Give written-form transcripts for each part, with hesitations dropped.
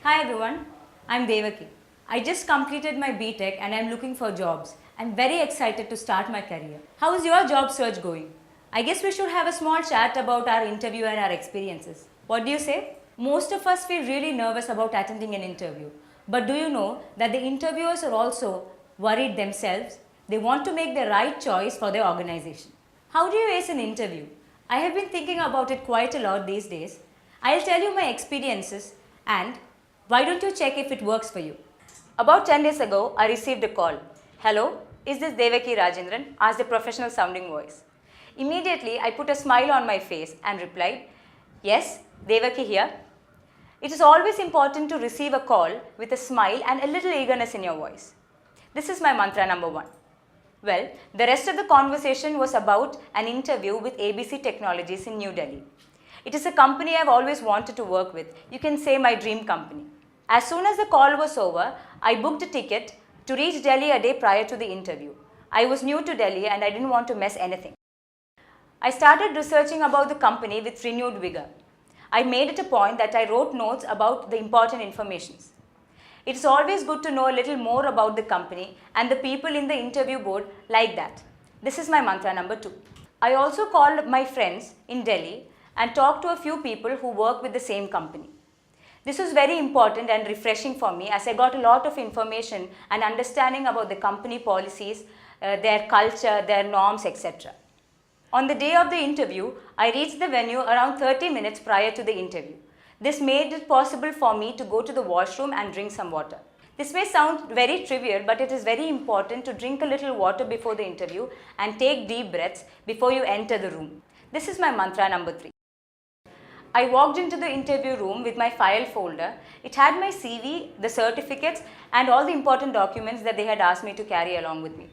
Hi everyone, I'm Devaki. I just completed my BTech and I'm looking for jobs. I'm very excited to start my career. How is your job search going? I guess we should have a small chat about our interview and our experiences. What do you say? Most of us feel really nervous about attending an interview. But do you know that the interviewers are also worried themselves? They want to make the right choice for their organization. How do you ace an interview? I have been thinking about it quite a lot these days. I'll tell you my experiences and why don't you check if it works for you? About 10 days ago, I received a call. Hello, is this Devaki Rajendran? Asked a professional sounding voice. Immediately, I put a smile on my face and replied, yes, Devaki here. It is always important to receive a call with a smile and a little eagerness in your voice. This is my mantra number 1. Well, the rest of the conversation was about an interview with ABC Technologies in New Delhi. It is a company I've always wanted to work with. You can say my dream company. As soon as the call was over, I booked a ticket to reach Delhi a day prior to the interview. I was new to Delhi and I didn't want to miss anything. I started researching about the company with renewed vigor. I made it a point that I wrote notes about the important information. It's always good to know a little more about the company and the people in the interview board like that. This is my mantra number 2. I also called my friends in Delhi and talked to a few people who work with the same company. This was very important and refreshing for me as I got a lot of information and understanding about the company policies, their culture, their norms, etc. On the day of the interview, I reached the venue around 30 minutes prior to the interview. This made it possible for me to go to the washroom and drink some water. This may sound very trivial, but it is very important to drink a little water before the interview and take deep breaths before you enter the room. This is my mantra number 3. I walked into the interview room with my file folder. It had my CV, the certificates, and all the important documents that they had asked me to carry along with me.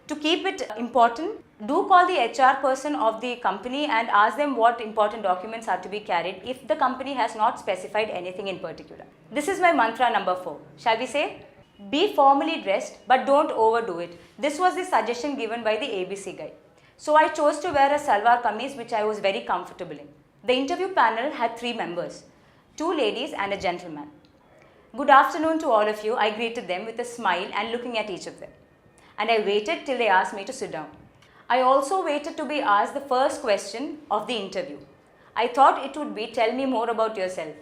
To keep it important, do call the HR person of the company and ask them what important documents are to be carried if the company has not specified anything in particular. This is my mantra number 4. Shall we say? Be formally dressed but don't overdo it. This was the suggestion given by the ABC guy. So I chose to wear a salwar kameez which I was very comfortable in. The interview panel had 3 members, 2 ladies and a gentleman. Good afternoon to all of you. I greeted them with a smile and looking at each of them. And I waited till they asked me to sit down. I also waited to be asked the first question of the interview. I thought it would be, tell me more about yourself.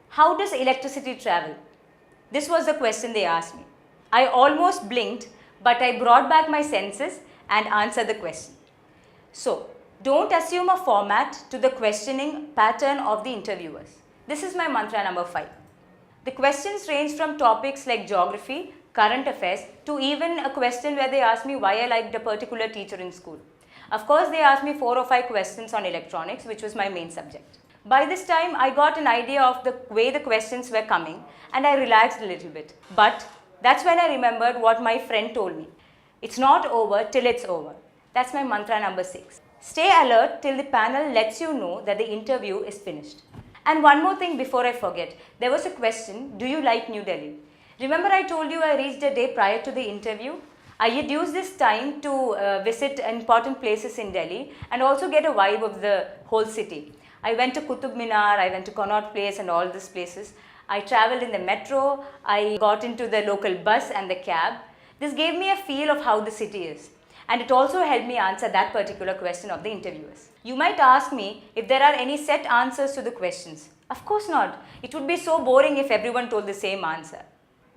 How does electricity travel? This was the question they asked me. I almost blinked, but I brought back my senses and answered the question. So, don't assume a format to the questioning pattern of the interviewers. This is my mantra number 5. The questions range from topics like geography, current affairs, to even a question where they asked me why I liked a particular teacher in school. Of course, they asked me 4 or 5 questions on electronics, which was my main subject. By this time, I got an idea of the way the questions were coming and I relaxed a little bit. But that's when I remembered what my friend told me. It's not over till it's over. That's my mantra number 6. Stay alert till the panel lets you know that the interview is finished. And one more thing before I forget. There was a question, do you like New Delhi? Remember I told you I reached a day prior to the interview? I had used this time to visit important places in Delhi and also get a vibe of the whole city. I went to Qutub Minar, I went to Connaught Place and all these places. I travelled in the metro, I got into the local bus and the cab. This gave me a feel of how the city is. And it also helped me answer that particular question of the interviewers. You might ask me if there are any set answers to the questions. Of course not. It would be so boring if everyone told the same answer.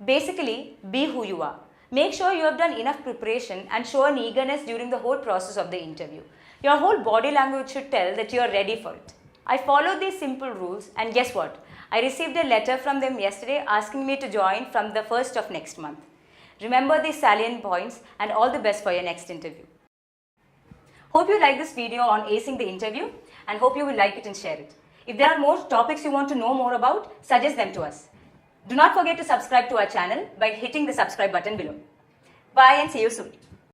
Basically, be who you are. Make sure you have done enough preparation and show an eagerness during the whole process of the interview. Your whole body language should tell that you are ready for it. I followed these simple rules and guess what? I received a letter from them yesterday asking me to join from the 1st of next month. Remember these salient points and all the best for your next interview. Hope you like this video on acing the interview and hope you will like it and share it. If there are more topics you want to know more about, suggest them to us. Do not forget to subscribe to our channel by hitting the subscribe button below. Bye and see you soon.